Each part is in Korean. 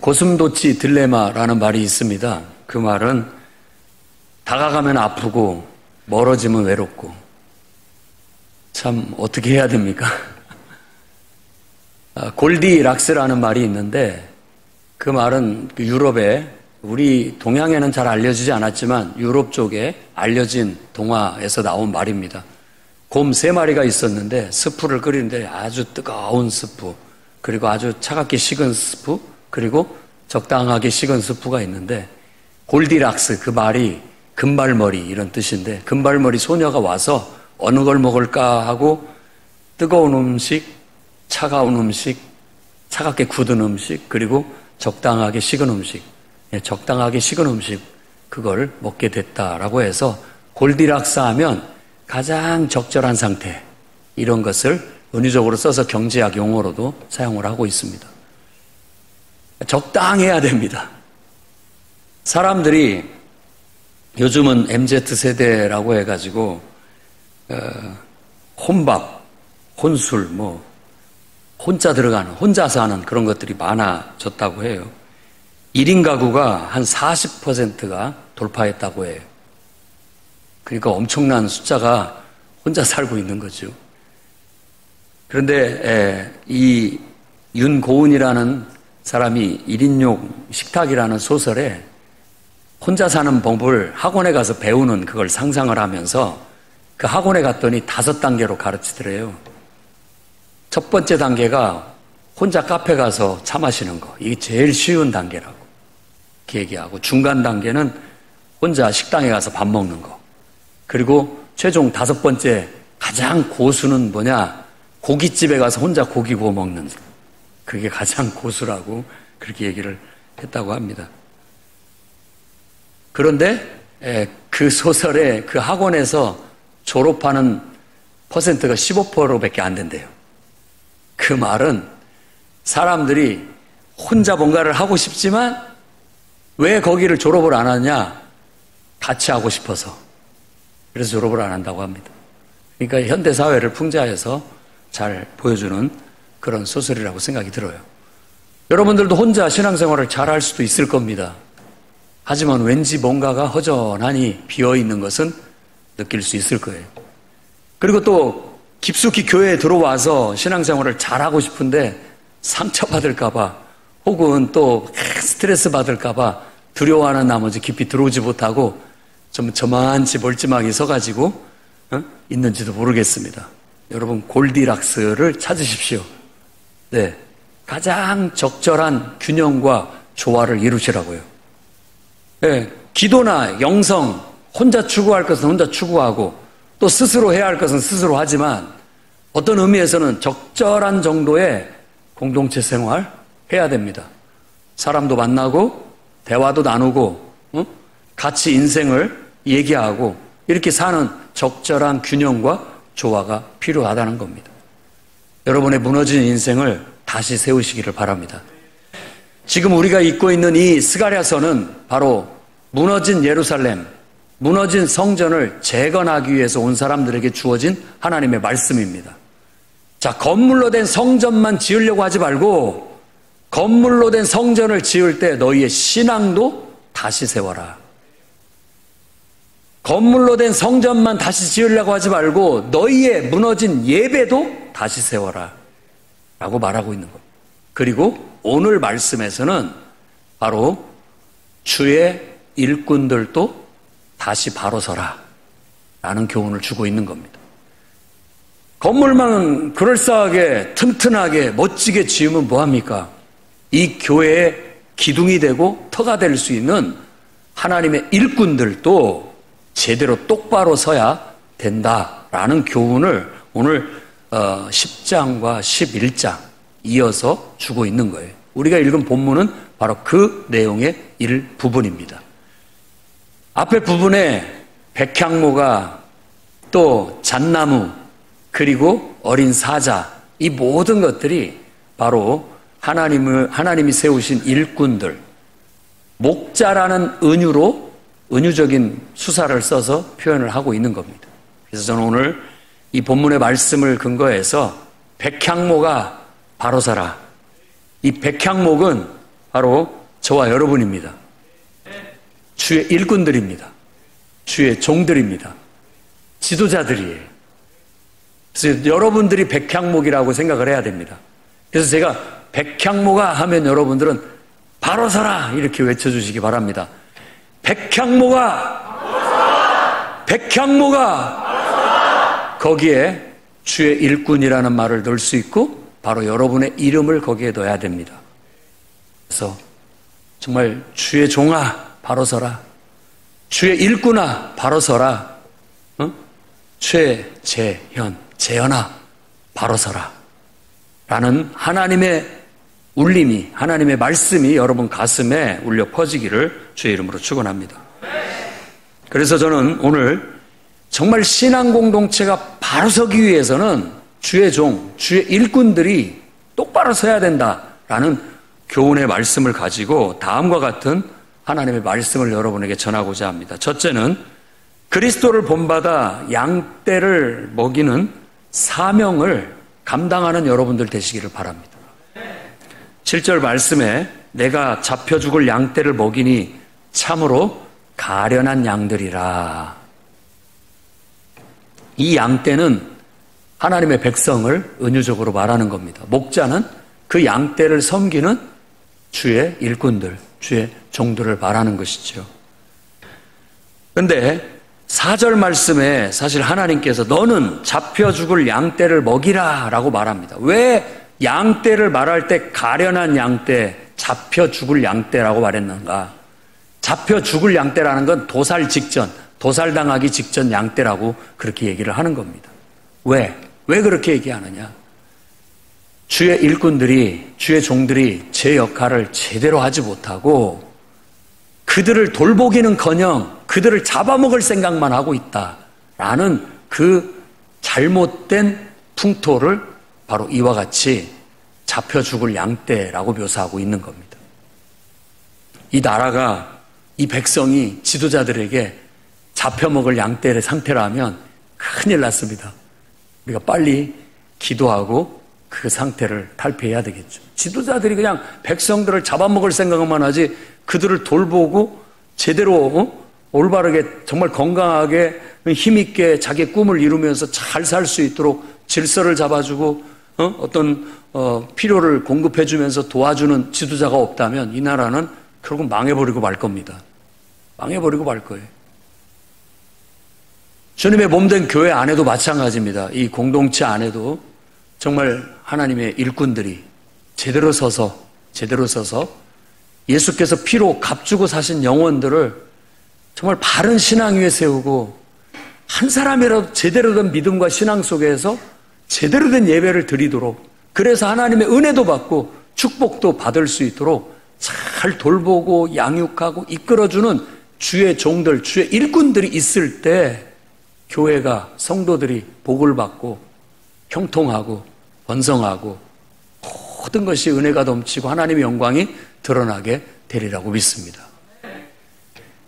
고슴도치 딜레마라는 말이 있습니다. 그 말은 다가가면 아프고 멀어지면 외롭고, 참 어떻게 해야 됩니까? 골디락스라는 말이 있는데, 그 말은 유럽에, 우리 동양에는 잘 알려지지 않았지만 유럽 쪽에 알려진 동화에서 나온 말입니다. 곰 3마리가 있었는데 스프를 끓이는데 아주 뜨거운 스프, 그리고 아주 차갑게 식은 스프, 그리고 적당하게 식은 스프가 있는데, 골디락스, 그 말이 금발머리 이런 뜻인데, 금발머리 소녀가 와서 어느 걸 먹을까 하고 뜨거운 음식, 차가운 음식, 차갑게 굳은 음식, 그리고 적당하게 식은 음식, 적당하게 식은 음식, 그걸 먹게 됐다라고 해서 골디락스 하면 가장 적절한 상태, 이런 것을 은유적으로 써서 경제학 용어로도 사용을 하고 있습니다. 적당해야 됩니다. 사람들이 요즘은 MZ세대라고 해가지고 혼밥, 혼술, 혼자 들어가는, 혼자서 하는 그런 것들이 많아졌다고 해요. 1인 가구가 한 40%가 돌파했다고 해요. 그러니까 엄청난 숫자가 혼자 살고 있는 거죠. 그런데 이 윤고은이라는 사람이 1인용 식탁이라는 소설에 혼자 사는 법을 학원에 가서 배우는 그걸 상상을 하면서 그 학원에 갔더니 5단계로 가르치더래요. 첫 번째 단계가 혼자 카페 가서 차 마시는 거. 이게 제일 쉬운 단계라고 이렇게 얘기하고, 중간 단계는 혼자 식당에 가서 밥 먹는 거. 그리고 최종 5번째 가장 고수는 뭐냐? 고깃집에 가서 혼자 고기 구워 먹는 거. 그게 가장 고수라고 그렇게 얘기를 했다고 합니다. 그런데 그 소설에 그 학원에서 졸업하는 퍼센트가 15%밖에 안 된대요. 그 말은 사람들이 혼자 뭔가를 하고 싶지만 왜 거기를 졸업을 안 하냐? 같이 하고 싶어서. 그래서 졸업을 안 한다고 합니다. 그러니까 현대사회를 풍자해서 잘 보여주는 그런 소설이라고 생각이 들어요. 여러분들도 혼자 신앙생활을 잘 할 수도 있을 겁니다. 하지만 왠지 뭔가가 허전하니 비어있는 것은 느낄 수 있을 거예요. 그리고 또 깊숙이 교회에 들어와서 신앙생활을 잘하고 싶은데 상처받을까봐, 혹은 또 스트레스 받을까봐 두려워하는 나머지 깊이 들어오지 못하고 좀 저만치 멀찌망이 서가지고 있는지도 모르겠습니다. 여러분, 골디락스를 찾으십시오. 네, 가장 적절한 균형과 조화를 이루시라고요. 네, 기도나 영성, 혼자 추구할 것은 혼자 추구하고 또 스스로 해야 할 것은 스스로 하지만 어떤 의미에서는 적절한 정도의 공동체 생활 해야 됩니다. 사람도 만나고 대화도 나누고 같이 인생을 얘기하고 이렇게 사는 적절한 균형과 조화가 필요하다는 겁니다. 여러분의 무너진 인생을 다시 세우시기를 바랍니다. 지금 우리가 읽고 있는 이 스가랴서는 바로 무너진 예루살렘, 무너진 성전을 재건하기 위해서 온 사람들에게 주어진 하나님의 말씀입니다. 자, 건물로 된 성전만 지으려고 하지 말고 건물로 된 성전을 지을 때 너희의 신앙도 다시 세워라. 건물로 된 성전만 다시 지으려고 하지 말고 너희의 무너진 예배도 다시 세워라 라고 말하고 있는 겁니다. 그리고 오늘 말씀에서는 바로 주의 일꾼들도 다시 바로 서라 라는 교훈을 주고 있는 겁니다. 건물만 그럴싸하게 튼튼하게 멋지게 지으면 뭐합니까? 이 교회의 기둥이 되고 터가 될 수 있는 하나님의 일꾼들도 제대로 똑바로 서야 된다라는 교훈을 오늘 10장과 11장 이어서 주고 있는 거예요. 우리가 읽은 본문은 바로 그 내용의 일부분입니다. 앞에 부분에 백향모가 또 잣나무 그리고 어린 사자, 이 모든 것들이 바로 하나님이 세우신 일꾼들, 목자라는 은유로 은유적인 수사를 써서 표현을 하고 있는 겁니다. 그래서 저는 오늘 이 본문의 말씀을 근거해서 백향모가 바로 서라. 이 백향목은 바로 저와 여러분입니다. 주의 일꾼들입니다. 주의 종들입니다. 지도자들이에요. 그래서 여러분들이 백향목이라고 생각을 해야 됩니다. 그래서 제가 백향목아 하면 여러분들은 바로 서라 이렇게 외쳐주시기 바랍니다. 백향목아, 백향목아. 거기에 주의 일꾼이라는 말을 넣을 수 있고 바로 여러분의 이름을 거기에 넣어야 됩니다. 그래서 정말 주의 종아 바로 서라, 주의 일꾼아 바로 서라, 재현아 바로 서라 라는 하나님의 울림이, 하나님의 말씀이 여러분 가슴에 울려 퍼지기를 주의 이름으로 축원합니다. 그래서 저는 오늘 정말 신앙 공동체가 바로 서기 위해서는 주의 종, 주의 일꾼들이 똑바로 서야 된다라는 교훈의 말씀을 가지고 다음과 같은 하나님의 말씀을 여러분에게 전하고자 합니다. 첫째는 그리스도를 본받아 양떼를 먹이는 사명을 감당하는 여러분들 되시기를 바랍니다. 7절 말씀에 내가 잡혀 죽을 양떼를 먹이니 참으로 가련한 양들이라. 이 양떼는 하나님의 백성을 은유적으로 말하는 겁니다. 목자는 그 양떼를 섬기는 주의 일꾼들, 주의 종들을 말하는 것이죠. 그런데 4절 말씀에 사실 하나님께서 너는 잡혀 죽을 양떼를 먹이라 라고 말합니다. 왜 양떼를 말할 때 가련한 양떼, 잡혀 죽을 양떼라고 말했는가? 잡혀 죽을 양떼라는 건 도살 직전, 도살당하기 직전 양떼라고 그렇게 얘기를 하는 겁니다. 왜 그렇게 얘기하느냐? 주의 일꾼들이, 주의 종들이 제 역할을 제대로 하지 못하고 그들을 돌보기는커녕 그들을 잡아먹을 생각만 하고 있다라는 그 잘못된 풍토를 바로 이와 같이 잡혀 죽을 양떼라고 묘사하고 있는 겁니다. 이 나라가, 이 백성이 지도자들에게 잡혀먹을 양떼의 상태라면 큰일 났습니다. 우리가 빨리 기도하고 그 상태를 탈피해야 되겠죠. 지도자들이 그냥 백성들을 잡아먹을 생각만 하지 그들을 돌보고 제대로 올바르게 정말 건강하게 힘있게 자기의 꿈을 이루면서 잘 살 수 있도록 질서를 잡아주고 어떤 필요를 공급해주면서 도와주는 지도자가 없다면 이 나라는 결국 망해버리고 말 겁니다. 망해버리고 말 거예요. 주님의 몸된 교회 안에도 마찬가지입니다. 이 공동체 안에도 정말 하나님의 일꾼들이 제대로 서서 예수께서 피로 값주고 사신 영혼들을 정말 바른 신앙 위에 세우고 한 사람이라도 제대로 된 믿음과 신앙 속에서 제대로 된 예배를 드리도록, 그래서 하나님의 은혜도 받고 축복도 받을 수 있도록 잘 돌보고 양육하고 이끌어주는 주의 종들, 주의 일꾼들이 있을 때 교회가, 성도들이 복을 받고 형통하고 번성하고 모든 것이 은혜가 넘치고 하나님의 영광이 드러나게 되리라고 믿습니다.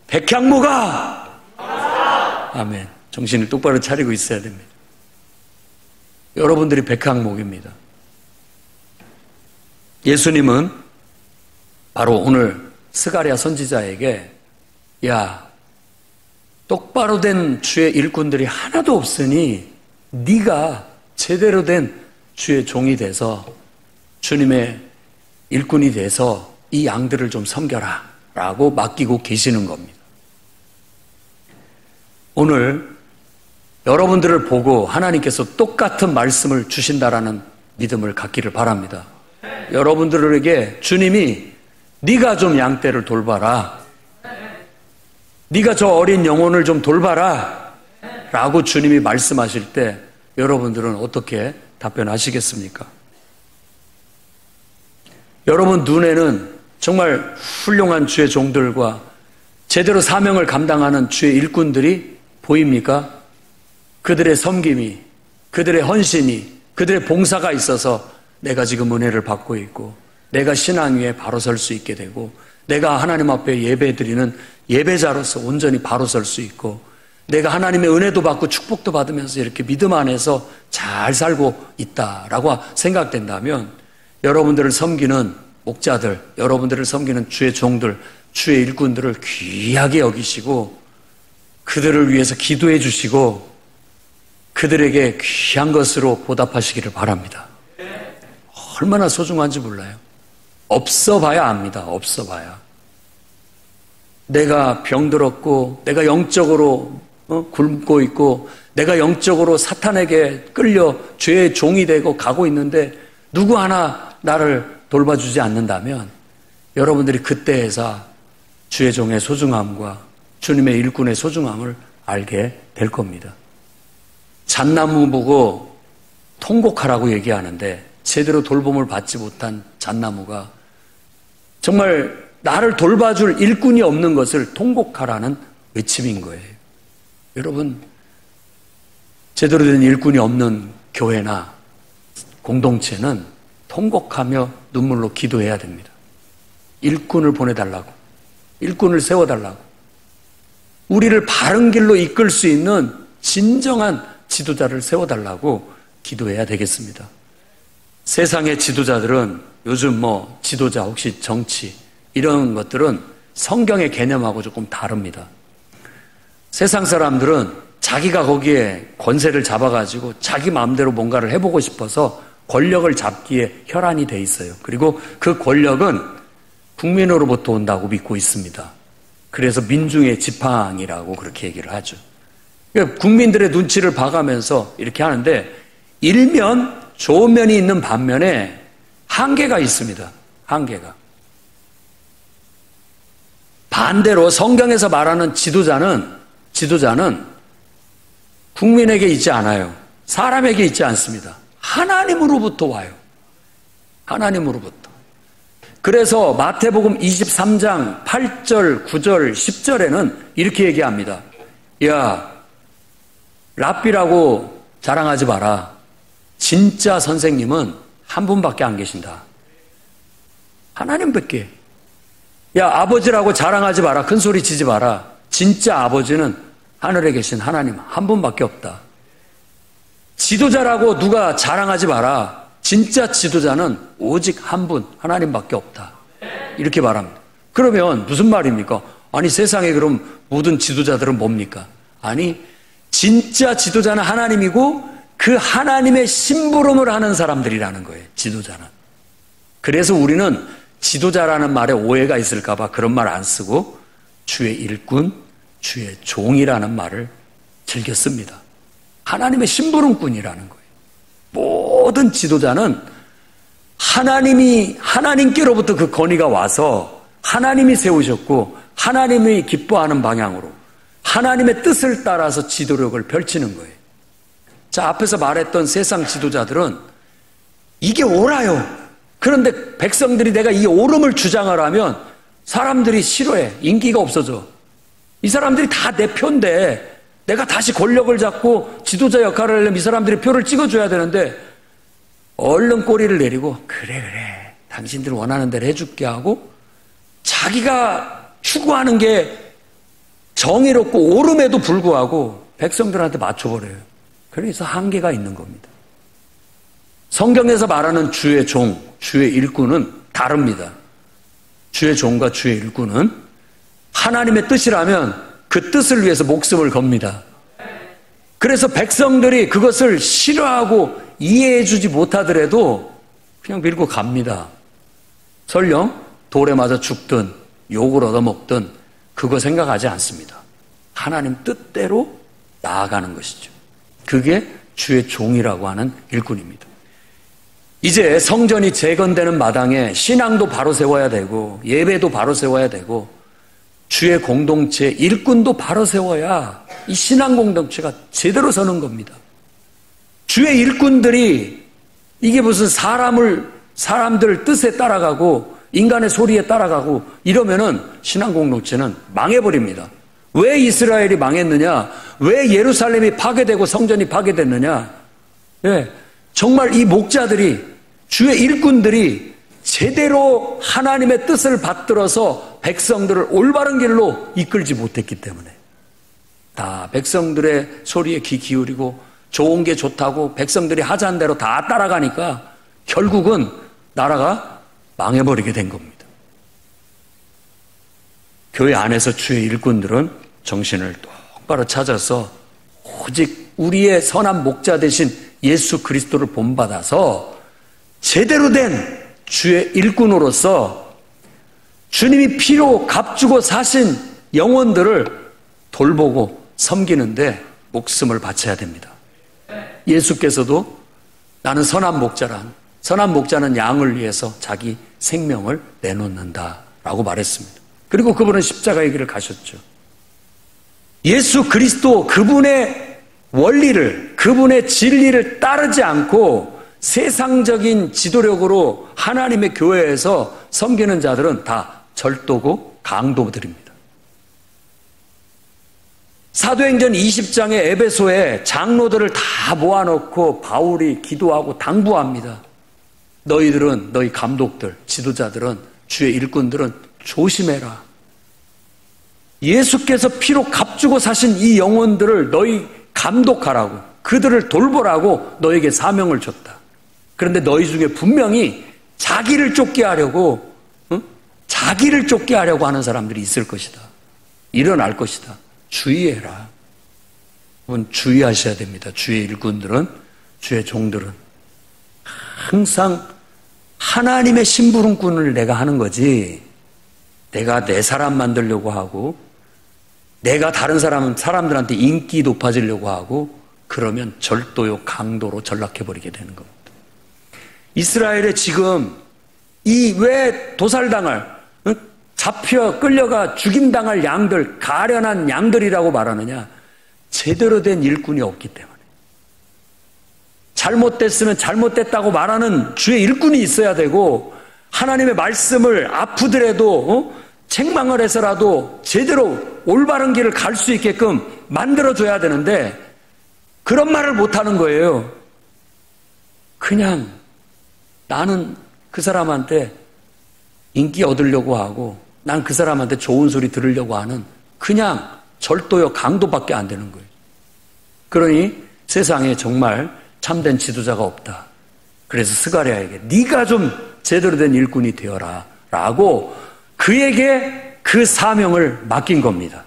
백향목아! 아멘. 정신을 똑바로 차리고 있어야 됩니다. 여러분들이 백향목입니다. 예수님은 바로 오늘 스가랴 선지자에게 야, 똑바로 된 주의 일꾼들이 하나도 없으니 네가 제대로 된 주의 종이 돼서 주님의 일꾼이 돼서 이 양들을 좀 섬겨라 라고 맡기고 계시는 겁니다. 오늘 여러분들을 보고 하나님께서 똑같은 말씀을 주신다라는 믿음을 갖기를 바랍니다. 여러분들에게 주님이 네가 좀 양떼를 돌봐라, 네가 저 어린 영혼을 좀 돌봐라 라고 주님이 말씀하실 때 여러분들은 어떻게 답변하시겠습니까? 여러분 눈에는 정말 훌륭한 주의 종들과 제대로 사명을 감당하는 주의 일꾼들이 보입니까? 그들의 섬김이, 그들의 헌신이, 그들의 봉사가 있어서 내가 지금 은혜를 받고 있고 내가 신앙 위에 바로 설 수 있게 되고 내가 하나님 앞에 예배 드리는 예배자로서 온전히 바로 설 수 있고 내가 하나님의 은혜도 받고 축복도 받으면서 이렇게 믿음 안에서 잘 살고 있다라고 생각된다면 여러분들을 섬기는 목자들, 여러분들을 섬기는 주의 종들, 주의 일꾼들을 귀하게 여기시고 그들을 위해서 기도해 주시고 그들에게 귀한 것으로 보답하시기를 바랍니다. 얼마나 소중한지 몰라요. 없어 봐야 압니다. 없어 봐야. 내가 병들었고 내가 영적으로 굶고 있고 내가 영적으로 사탄에게 끌려 죄의 종이 되고 가고 있는데 누구 하나 나를 돌봐주지 않는다면 여러분들이 그때에서 주의 종의 소중함과 주님의 일꾼의 소중함을 알게 될 겁니다. 잣나무 보고 통곡하라고 얘기하는데 제대로 돌봄을 받지 못한 잣나무가 정말 나를 돌봐줄 일꾼이 없는 것을 통곡하라는 외침인 거예요. 여러분, 제대로 된 일꾼이 없는 교회나 공동체는 통곡하며 눈물로 기도해야 됩니다. 일꾼을 보내달라고, 일꾼을 세워달라고, 우리를 바른 길로 이끌 수 있는 진정한 지도자를 세워달라고 기도해야 되겠습니다. 세상의 지도자들은 요즘 지도자 혹시 정치 이런 것들은 성경의 개념하고 조금 다릅니다. 세상 사람들은 자기가 거기에 권세를 잡아가지고 자기 마음대로 뭔가를 해보고 싶어서 권력을 잡기에 혈안이 돼 있어요. 그리고 그 권력은 국민으로부터 온다고 믿고 있습니다. 그래서 민중의 지팡이라고 그렇게 얘기를 하죠. 그러니까 국민들의 눈치를 봐가면서 이렇게 하는데 일면 좋은 면이 있는 반면에 한계가 있습니다. 한계가. 반대로 성경에서 말하는 지도자는 국민에게 있지 않아요. 사람에게 있지 않습니다. 하나님으로부터 와요. 하나님으로부터. 그래서 마태복음 23장 8절, 9절, 10절에는 이렇게 얘기합니다. 야, 랍비라고 자랑하지 마라. 진짜 선생님은 한 분밖에 안 계신다. 하나님밖에. 야, 아버지라고 자랑하지 마라. 큰 소리 치지 마라. 진짜 아버지는 하늘에 계신 하나님 한 분밖에 없다. 지도자라고 누가 자랑하지 마라. 진짜 지도자는 오직 한 분, 하나님밖에 없다. 이렇게 말합니다. 그러면 무슨 말입니까? 아니, 세상에 그럼 모든 지도자들은 뭡니까? 아니, 진짜 지도자는 하나님이고 그 하나님의 심부름을 하는 사람들이라는 거예요. 지도자는. 그래서 우리는 지도자라는 말에 오해가 있을까 봐 그런 말 안 쓰고 주의 일꾼, 주의 종이라는 말을 즐겨 씁니다. 하나님의 심부름꾼이라는 거예요. 모든 지도자는 하나님께로부터 그 건의가 와서 하나님이 세우셨고 하나님이 기뻐하는 방향으로 하나님의 뜻을 따라서 지도력을 펼치는 거예요. 자, 앞에서 말했던 세상 지도자들은 이게 옳아요. 그런데 백성들이 내가 이 옳음을 주장을 하면 사람들이 싫어해. 인기가 없어져. 이 사람들이 다 내 표인데 내가 다시 권력을 잡고 지도자 역할을 하려면 이 사람들이 표를 찍어줘야 되는데 얼른 꼬리를 내리고 그래 당신들 원하는 대로 해줄게 하고 자기가 추구하는 게 정의롭고 옳음에도 불구하고 백성들한테 맞춰버려요. 그래서 한계가 있는 겁니다. 성경에서 말하는 주의 종, 주의 일꾼은 다릅니다. 주의 종과 주의 일꾼은 하나님의 뜻이라면 그 뜻을 위해서 목숨을 겁니다. 그래서 백성들이 그것을 싫어하고 이해해주지 못하더라도 그냥 밀고 갑니다. 설령 돌에 맞아 죽든 욕을 얻어먹든 그거 생각하지 않습니다. 하나님 뜻대로 나아가는 것이죠. 그게 주의 종이라고 하는 일꾼입니다. 이제 성전이 재건되는 마당에 신앙도 바로 세워야 되고 예배도 바로 세워야 되고 주의 공동체 일꾼도 바로 세워야 이 신앙 공동체가 제대로 서는 겁니다. 주의 일꾼들이 이게 무슨 사람들 뜻에 따라가고 인간의 소리에 따라가고 이러면은 신앙 공동체는 망해버립니다. 왜 이스라엘이 망했느냐? 왜 예루살렘이 파괴되고 성전이 파괴됐느냐? 예, 정말 이 목자들이 주의 일꾼들이 제대로 하나님의 뜻을 받들어서 백성들을 올바른 길로 이끌지 못했기 때문에 다 백성들의 소리에 귀 기울이고 좋은 게 좋다고 백성들이 하자는 대로 다 따라가니까 결국은 나라가 망해버리게 된 겁니다. 교회 안에서 주의 일꾼들은 정신을 똑바로 찾아서 오직 우리의 선한 목자 되신 예수 그리스도를 본받아서 제대로 된 주의 일꾼으로서 주님이 피로 값주고 사신 영혼들을 돌보고 섬기는데 목숨을 바쳐야 됩니다. 예수께서도 나는 선한 목자는 양을 위해서 자기 생명을 내놓는다라고 말했습니다. 그리고 그분은 십자가의 길을 가셨죠. 예수 그리스도 그분의 원리를, 그분의 진리를 따르지 않고 세상적인 지도력으로 하나님의 교회에서 섬기는 자들은 다 절도고 강도들입니다. 사도행전 20장의 에베소에 장로들을 다 모아놓고 바울이 기도하고 당부합니다. 너희 감독들, 지도자들은, 주의 일꾼들은 조심해라. 예수께서 피로 값주고 사신 이 영혼들을 너희 감독하라고, 그들을 돌보라고 너에게 사명을 줬다. 그런데 너희 중에 분명히 자기를 쫓게 하려고 하는 사람들이 있을 것이다. 일어날 것이다. 주의해라. 여러분, 주의하셔야 됩니다. 주의 일꾼들은, 주의 종들은 항상 하나님의 심부름꾼을 내가 하는 거지, 내가 내 사람 만들려고 하고, 내가 다른 사람들한테 인기 높아지려고 하고, 그러면 절도요 강도로 전락해버리게 되는 겁니다. 이스라엘에 지금 이 왜 도살당할, 잡혀 끌려가 죽임당할 양들, 가련한 양들이라고 말하느냐? 제대로 된 일꾼이 없기 때문에. 잘못됐으면 잘못됐다고 말하는 주의 일꾼이 있어야 되고, 하나님의 말씀을 아프더라도 책망을 해서라도 제대로 올바른 길을 갈 수 있게끔 만들어줘야 되는데, 그런 말을 못하는 거예요. 그냥 나는 그 사람한테 인기 얻으려고 하고, 난 그 사람한테 좋은 소리 들으려고 하는 그냥 절도요 강도밖에 안 되는 거예요. 그러니 세상에 정말 참된 지도자가 없다. 그래서 스가랴에게 네가 좀 제대로 된 일꾼이 되어라 라고 그에게 그 사명을 맡긴 겁니다.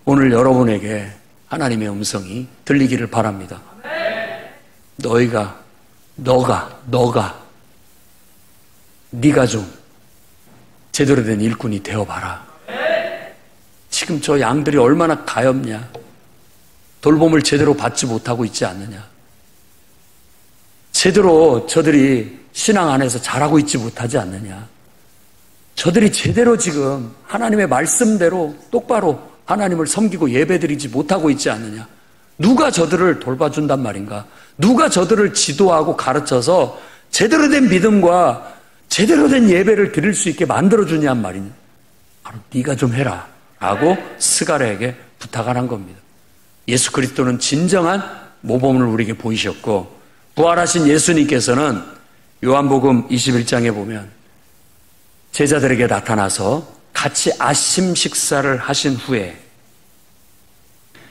오늘 여러분에게 하나님의 음성이 들리기를 바랍니다. 네가 좀 제대로 된 일꾼이 되어봐라. 지금 저 양들이 얼마나 가엾냐. 돌봄을 제대로 받지 못하고 있지 않느냐. 제대로 저들이 신앙 안에서 잘하고 있지 못하지 않느냐. 저들이 제대로 지금 하나님의 말씀대로 똑바로 하나님을 섬기고 예배드리지 못하고 있지 않느냐. 누가 저들을 돌봐준단 말인가. 누가 저들을 지도하고 가르쳐서 제대로 된 믿음과 제대로 된 예배를 드릴 수 있게 만들어주냔 말이냐. 바로 네가 좀 해라 라고 스가랴에게 부탁을 한 겁니다. 예수 그리스도는 진정한 모범을 우리에게 보이셨고, 부활하신 예수님께서는 요한복음 21장에 보면 제자들에게 나타나서 같이 아침 식사를 하신 후에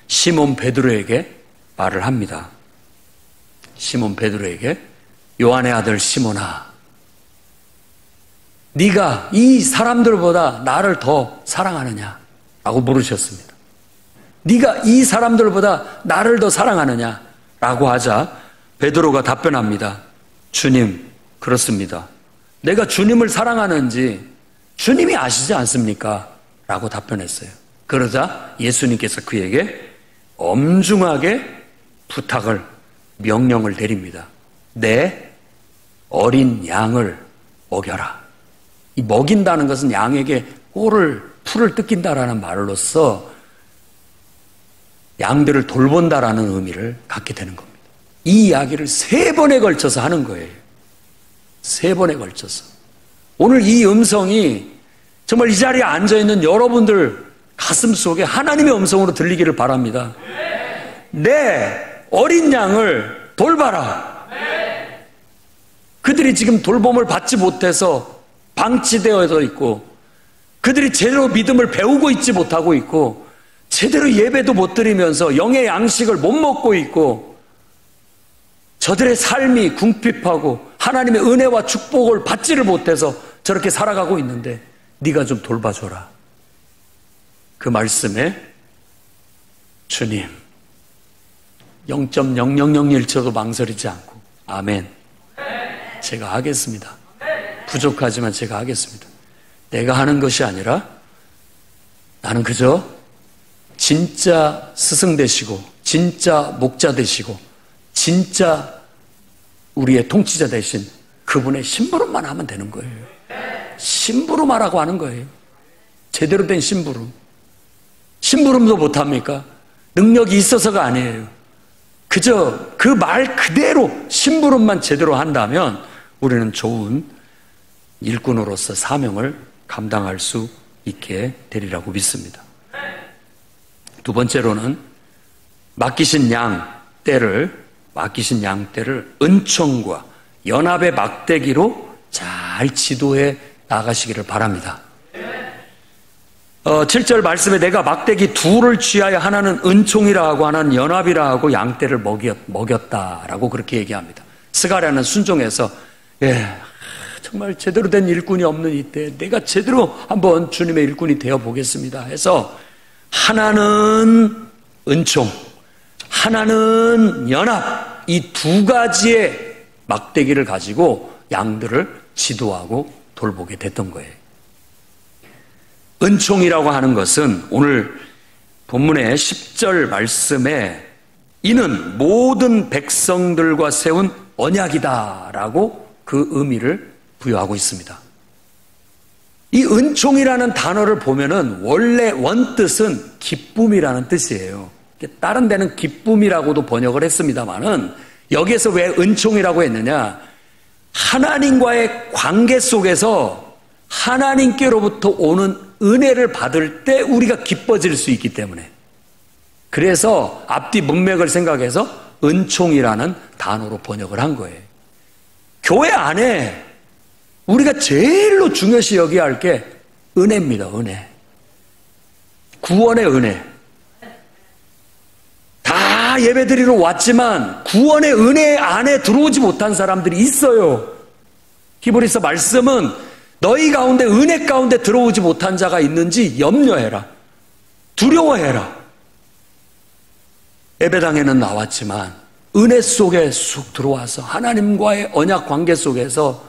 시몬 베드로에게 말을 합니다. 시몬 베드로에게 요한의 아들 시몬아, 네가 이 사람들보다 나를 더 사랑하느냐? 라고 물으셨습니다. 네가 이 사람들보다 나를 더 사랑하느냐? 라고 하자 베드로가 답변합니다. 주님, 그렇습니다. 내가 주님을 사랑하는지 주님이 아시지 않습니까? 라고 답변했어요. 그러자 예수님께서 그에게 엄중하게 부탁을, 명령을 내립니다. 내 어린 양을 먹여라. 이 먹인다는 것은 양에게 풀을 뜯긴다라는 말로써 양들을 돌본다라는 의미를 갖게 되는 겁니다. 이 이야기를 3번에 걸쳐서 하는 거예요. 3번에 걸쳐서. 오늘 이 음성이 정말 이 자리에 앉아있는 여러분들 가슴 속에 하나님의 음성으로 들리기를 바랍니다. 내 어린 양을 돌봐라. 그들이 지금 돌봄을 받지 못해서 방치되어져 있고, 그들이 제대로 믿음을 배우고 있지 못하고 있고, 제대로 예배도 못 드리면서 영의 양식을 못 먹고 있고, 저들의 삶이 궁핍하고 하나님의 은혜와 축복을 받지를 못해서 저렇게 살아가고 있는데 네가 좀 돌봐줘라. 그 말씀에 주님 0.0001초도 망설이지 않고 아멘. 제가 하겠습니다. 부족하지만 제가 하겠습니다. 내가 하는 것이 아니라 나는 그저 진짜 스승 되시고 진짜 목자 되시고 진짜 우리의 통치자 되신 그분의 심부름만 하면 되는 거예요. 심부름하라고 하는 거예요. 제대로 된 심부름. 심부름도 못합니까? 능력이 있어서가 아니에요. 그저 그 말 그대로 심부름만 제대로 한다면 우리는 좋은 일꾼으로서 사명을 감당할 수 있게 되리라고 믿습니다. 두 번째로는 맡기신 양떼를 은총과 연합의 막대기로 잘 지도해 나가시기를 바랍니다. 7절 말씀에 내가 막대기 둘을 취하여 하나는 은총이라 하고 하나는 연합이라 하고 양떼를 먹였다라고 그렇게 얘기합니다. 스가랴는 순종해서 정말 제대로 된 일꾼이 없는 이때 내가 제대로 한번 주님의 일꾼이 되어보겠습니다 해서 하나는 은총, 하나는 연합, 이 두 가지의 막대기를 가지고 양들을 지도하고 돌보게 됐던 거예요. 은총이라고 하는 것은 오늘 본문의 10절 말씀에 이는 모든 백성들과 세운 언약이다라고 그 의미를 부여하고 있습니다. 이 은총이라는 단어를 보면은 원래 원뜻은 기쁨이라는 뜻이에요. 다른 데는 기쁨이라고도 번역을 했습니다만은 여기에서 왜 은총이라고 했느냐? 하나님과의 관계 속에서 하나님께로부터 오는 은혜를 받을 때 우리가 기뻐질 수 있기 때문에 그래서 앞뒤 문맥을 생각해서 은총이라는 단어로 번역을 한 거예요. 교회 안에 우리가 제일로 중요시 여겨야 할 게 은혜입니다. 은혜. 구원의 은혜. 다 예배드리러 왔지만 구원의 은혜 안에 들어오지 못한 사람들이 있어요. 히브리서 말씀은 너희 가운데 은혜 가운데 들어오지 못한 자가 있는지 염려해라. 두려워해라. 예배당에는 나왔지만 은혜 속에 쑥 들어와서 하나님과의 언약 관계 속에서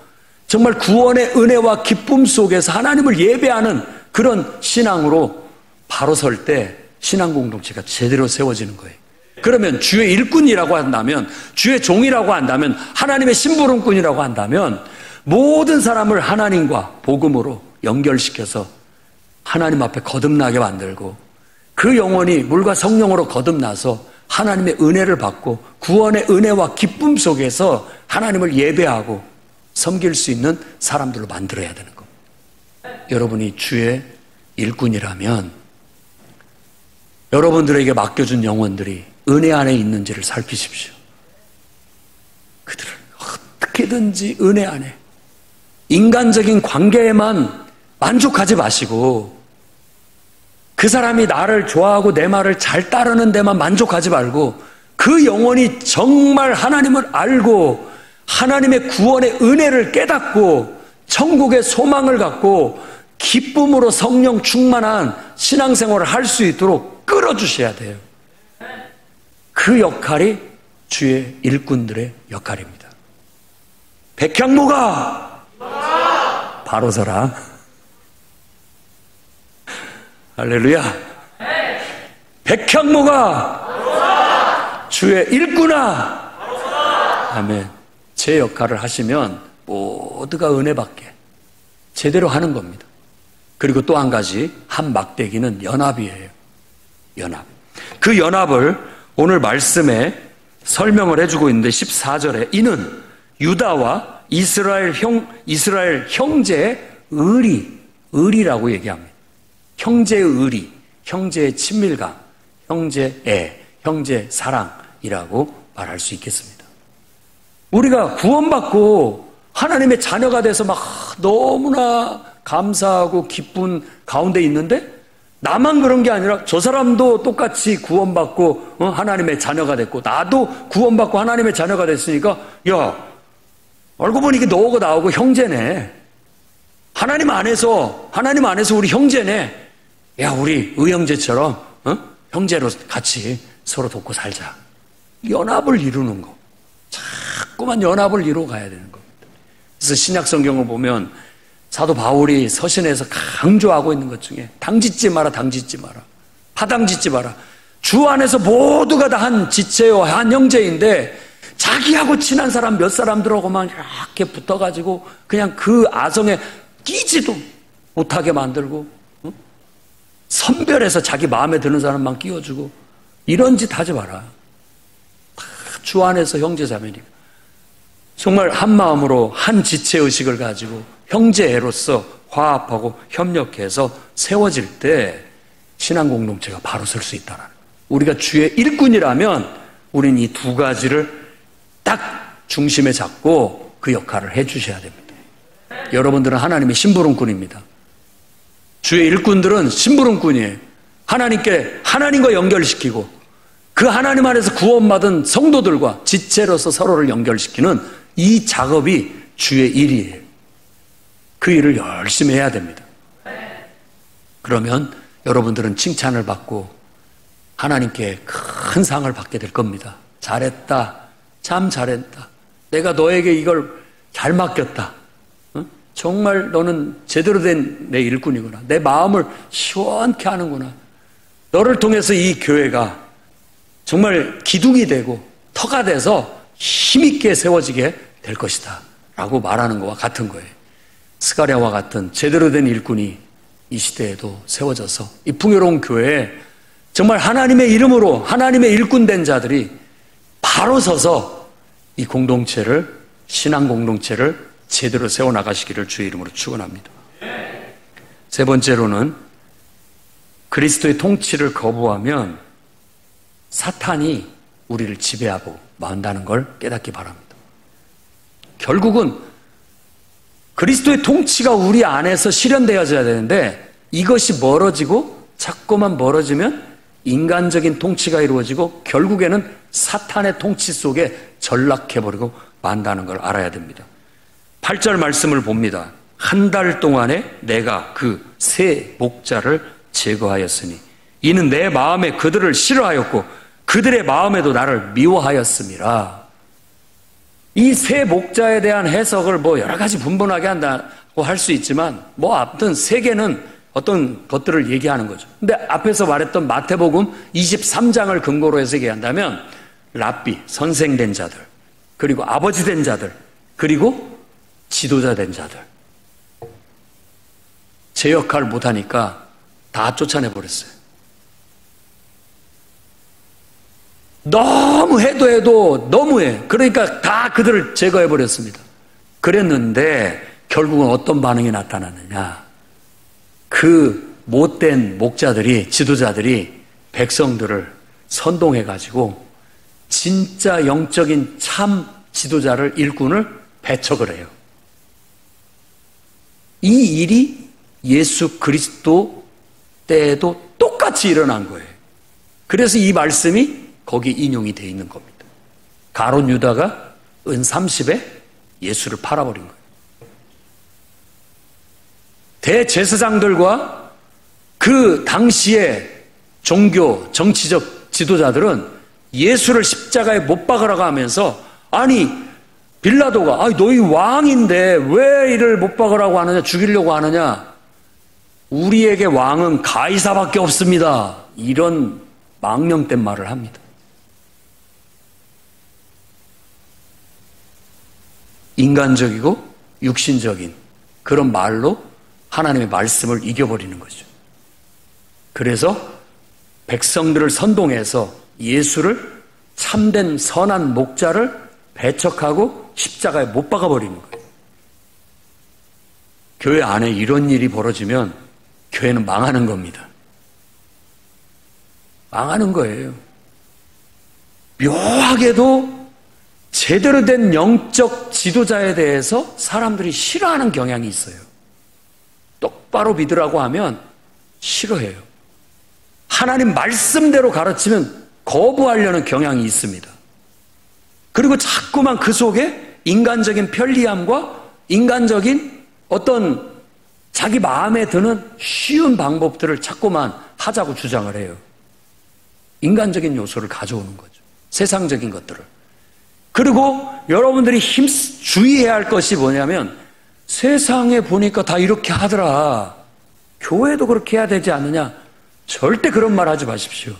정말 구원의 은혜와 기쁨 속에서 하나님을 예배하는 그런 신앙으로 바로 설 때 신앙 공동체가 제대로 세워지는 거예요. 그러면 주의 일꾼이라고 한다면, 주의 종이라고 한다면, 하나님의 심부름꾼이라고 한다면 모든 사람을 하나님과 복음으로 연결시켜서 하나님 앞에 거듭나게 만들고 그 영혼이 물과 성령으로 거듭나서 하나님의 은혜를 받고 구원의 은혜와 기쁨 속에서 하나님을 예배하고 섬길 수 있는 사람들로 만들어야 되는 겁니다. 여러분이 주의 일꾼이라면 여러분들에게 맡겨준 영혼들이 은혜 안에 있는지를 살피십시오. 그들을 어떻게든지 은혜 안에 인간적인 관계에만 만족하지 마시고 그 사람이 나를 좋아하고 내 말을 잘 따르는 데만 만족하지 말고 그 영혼이 정말 하나님을 알고 하나님의 구원의 은혜를 깨닫고 천국의 소망을 갖고 기쁨으로 성령 충만한 신앙생활을 할 수 있도록 끌어주셔야 돼요. 그 역할이 주의 일꾼들의 역할입니다. 백향목아 바로 서라. 할렐루야. 백향목아 주의 일꾼아 아멘. 제 역할을 하시면 모두가 은혜 받게 제대로 하는 겁니다. 그리고 또 한 가지, 한 막대기는 연합이에요. 연합. 그 연합을 오늘 말씀에 설명을 해주고 있는데 14절에 이는 유다와 이스라엘 형제의 의리라고 얘기합니다. 형제의 의리, 형제의 친밀감, 형제의 애, 형제의 사랑이라고 말할 수 있겠습니다. 우리가 구원받고 하나님의 자녀가 돼서 막 너무나 감사하고 기쁜 가운데 있는데 나만 그런 게 아니라 저 사람도 똑같이 구원받고 하나님의 자녀가 됐고 나도 구원받고 하나님의 자녀가 됐으니까 야, 알고 보니 이게 너하고 나하고 형제네. 하나님 안에서 우리 형제네. 야, 우리 의형제처럼 형제로 같이 서로 돕고 살자. 연합을 이루는 거. 자꾸만 연합을 이루어 가야 되는 겁니다. 그래서 신약 성경을 보면 사도 바울이 서신에서 강조하고 있는 것 중에 당짓지 마라, 당짓지 마라. 파당짓지 마라. 주 안에서 모두가 다 한 지체요, 한 형제인데 자기하고 친한 사람 몇 사람들하고만 이렇게 붙어가지고 그냥 그 아성에 끼지도 못하게 만들고 선별해서 자기 마음에 드는 사람만 끼워주고 이런 짓 하지 마라. 주 안에서 형제자매니까 정말 한 마음으로 한 지체의식을 가지고 형제애로서 화합하고 협력해서 세워질 때 신앙 공동체가 바로 설 수 있다는 거예요. 우리가 주의 일꾼이라면 우리는 이 두 가지를 딱 중심에 잡고 그 역할을 해주셔야 됩니다. 여러분들은 하나님의 심부름꾼입니다. 주의 일꾼들은 심부름꾼이에요. 하나님과 연결시키고 그 하나님 안에서 구원받은 성도들과 지체로서 서로를 연결시키는 이 작업이 주의 일이에요. 그 일을 열심히 해야 됩니다. 그러면 여러분들은 칭찬을 받고 하나님께 큰 상을 받게 될 겁니다. 잘했다. 참 잘했다. 내가 너에게 이걸 잘 맡겼다. 정말 너는 제대로 된 내 일꾼이구나. 내 마음을 시원케 하는구나. 너를 통해서 이 교회가 정말 기둥이 되고 터가 돼서 힘있게 세워지게 될 것이다 라고 말하는 것과 같은 거예요. 스가랴와 같은 제대로 된 일꾼이 이 시대에도 세워져서 이 풍요로운 교회에 정말 하나님의 이름으로 하나님의 일꾼 된 자들이 바로 서서 이 공동체를, 신앙 공동체를 제대로 세워나가시기를 주의 이름으로 축원합니다. 세 번째로는 그리스도의 통치를 거부하면 사탄이 우리를 지배하고 만다는 걸 깨닫기 바랍니다. 결국은 그리스도의 통치가 우리 안에서 실현되어져야 되는데 이것이 멀어지고 자꾸만 멀어지면 인간적인 통치가 이루어지고 결국에는 사탄의 통치 속에 전락해버리고 만다는 걸 알아야 됩니다. 8절 말씀을 봅니다. 한 달 동안에 내가 그 세 목자를 제거하였으니 이는 내 마음에 그들을 싫어하였고 그들의 마음에도 나를 미워하였음이라. 이 세 목자에 대한 해석을 여러 가지 분분하게 한다고 할 수 있지만 아무튼 세 개는 어떤 것들을 얘기하는 거죠. 근데 앞에서 말했던 마태복음 23장을 근거로 해서 얘기한다면 랍비, 선생 된 자들, 그리고 아버지 된 자들, 그리고 지도자 된 자들. 제 역할을 못하니까 다 쫓아내버렸어요. 너무 해도 너무해. 그러니까 다 그들을 제거해버렸습니다. 그랬는데 결국은 어떤 반응이 나타나느냐. 그 못된 목자들이, 지도자들이 백성들을 선동해가지고 진짜 영적인 참 지도자를, 일꾼을 배척을 해요. 이 일이 예수 그리스도 때에도 똑같이 일어난 거예요. 그래서 이 말씀이 거기 인용이 되어 있는 겁니다. 가룟 유다가 은 30에 예수를 팔아버린 거예요. 대제사장들과 그 당시의 종교, 정치적 지도자들은 예수를 십자가에 못 박으라고 하면서 아니 빌라도가 너희 왕인데 왜 이를 못 박으라고 하느냐, 죽이려고 하느냐, 우리에게 왕은 가이사밖에 없습니다. 이런 망령된 말을 합니다. 인간적이고 육신적인 그런 말로 하나님의 말씀을 이겨버리는 거죠. 그래서 백성들을 선동해서 예수를 참된 선한 목자를 배척하고 십자가에 못 박아버리는 거예요. 교회 안에 이런 일이 벌어지면 교회는 망하는 겁니다. 망하는 거예요. 묘하게도 제대로 된 영적 지도자에 대해서 사람들이 싫어하는 경향이 있어요. 똑바로 믿으라고 하면 싫어해요. 하나님 말씀대로 가르치면 거부하려는 경향이 있습니다. 그리고 자꾸만 그 속에 인간적인 편리함과 인간적인 어떤 자기 마음에 드는 쉬운 방법들을 자꾸만 하자고 주장을 해요. 인간적인 요소를 가져오는 거죠. 세상적인 것들을. 그리고 여러분들이 주의해야 할 것이 뭐냐면 세상에 보니까 다 이렇게 하더라. 교회도 그렇게 해야 되지 않느냐? 절대 그런 말 하지 마십시오.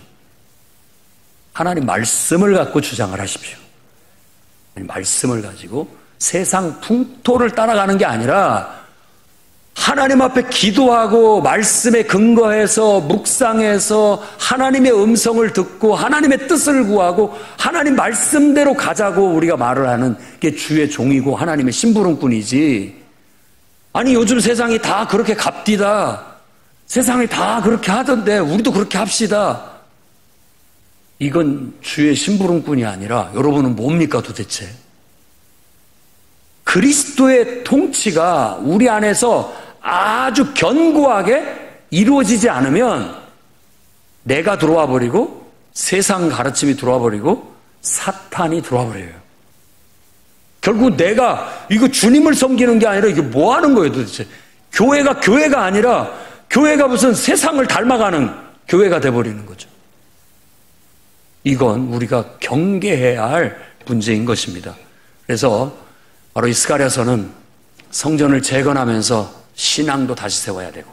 하나님 말씀을 갖고 주장을 하십시오. 말씀을 가지고 세상 풍토를 따라가는 게 아니라 하나님 앞에 기도하고 말씀에 근거해서 묵상해서 하나님의 음성을 듣고 하나님의 뜻을 구하고 하나님 말씀대로 가자고 우리가 말을 하는 게 주의 종이고 하나님의 심부름꾼이지. 아니 요즘 세상이 다 그렇게 갑디다. 세상이 다 그렇게 하던데 우리도 그렇게 합시다. 이건 주의 심부름꾼이 아니라 여러분은 뭡니까 도대체? 그리스도의 통치가 우리 안에서 아주 견고하게 이루어지지 않으면 내가 들어와 버리고 세상 가르침이 들어와 버리고 사탄이 들어와 버려요. 결국 내가 이거 주님을 섬기는 게 아니라 이게 뭐 하는 거예요 도대체? 교회가 아니라 교회가 무슨 세상을 닮아가는 교회가 돼버리는 거죠. 이건 우리가 경계해야 할 문제인 것입니다. 그래서 바로 이 스가랴서는 성전을 재건하면서 신앙도 다시 세워야 되고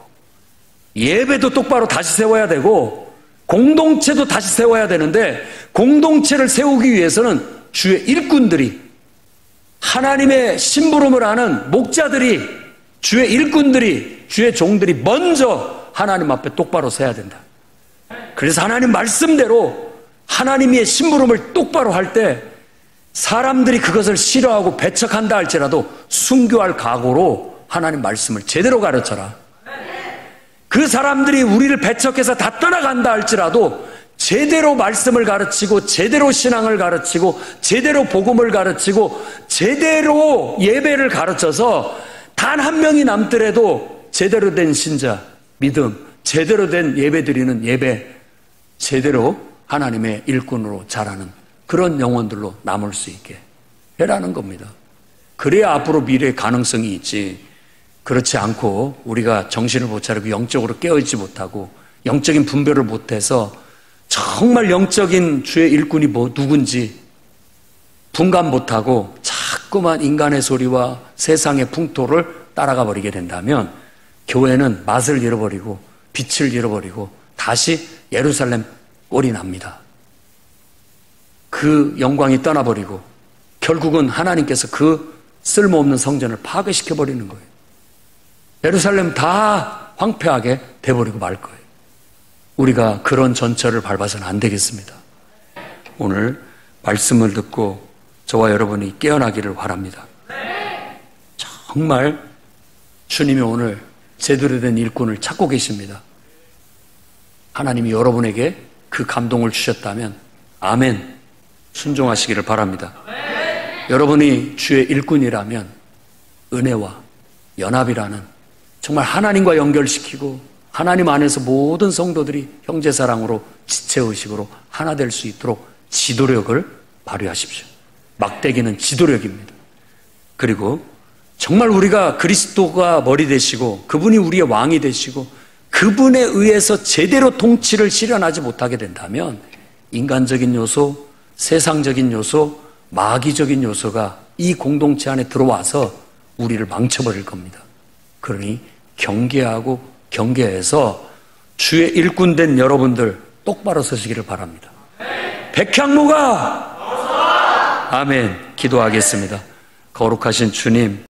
예배도 똑바로 다시 세워야 되고 공동체도 다시 세워야 되는데 공동체를 세우기 위해서는 주의 일꾼들이 하나님의 심부름을 하는 목자들이 주의 일꾼들이 주의 종들이 먼저 하나님 앞에 똑바로 서야 된다. 그래서 하나님 말씀대로 하나님의 심부름을 똑바로 할 때 사람들이 그것을 싫어하고 배척한다 할지라도 순교할 각오로 하나님 말씀을 제대로 가르쳐라. 그 사람들이 우리를 배척해서 다 떠나간다 할지라도 제대로 말씀을 가르치고 제대로 신앙을 가르치고 제대로 복음을 가르치고 제대로 예배를 가르쳐서 단 한 명이 남더라도 제대로 된 신자, 믿음, 제대로 된 예배 드리는 예배, 제대로 하나님의 일꾼으로 자라는 그런 영혼들로 남을 수 있게 해라는 겁니다. 그래야 앞으로 미래의 가능성이 있지. 그렇지 않고 우리가 정신을 못 차리고 영적으로 깨어있지 못하고 영적인 분별을 못해서 정말 영적인 주의 일꾼이 누군지 분간 못하고 자꾸만 인간의 소리와 세상의 풍토를 따라가 버리게 된다면 교회는 맛을 잃어버리고 빛을 잃어버리고 다시 예루살렘 꼴이 납니다. 그 영광이 떠나버리고 결국은 하나님께서 그 쓸모없는 성전을 파괴시켜버리는 거예요. 예루살렘 다 황폐하게 돼버리고 말 거예요. 우리가 그런 전철을 밟아서는 안 되겠습니다. 오늘 말씀을 듣고 저와 여러분이 깨어나기를 바랍니다. 정말 주님이 오늘 제대로 된 일꾼을 찾고 계십니다. 하나님이 여러분에게 그 감동을 주셨다면 아멘 순종하시기를 바랍니다. 여러분이 주의 일꾼이라면 은혜와 연합이라는 정말 하나님과 연결시키고 하나님 안에서 모든 성도들이 형제사랑으로 지체의식으로 하나 될 수 있도록 지도력을 발휘하십시오. 막대기는 지도력입니다. 그리고 정말 우리가 그리스도가 머리 되시고 그분이 우리의 왕이 되시고 그분에 의해서 제대로 통치를 실현하지 못하게 된다면 인간적인 요소, 세상적인 요소, 마귀적인 요소가 이 공동체 안에 들어와서 우리를 망쳐버릴 겁니다. 그러니 경계하고 경계해서 주의 일꾼 된 여러분들 똑바로 서시기를 바랍니다. 백향로가 아멘. 기도하겠습니다. 거룩하신 주님,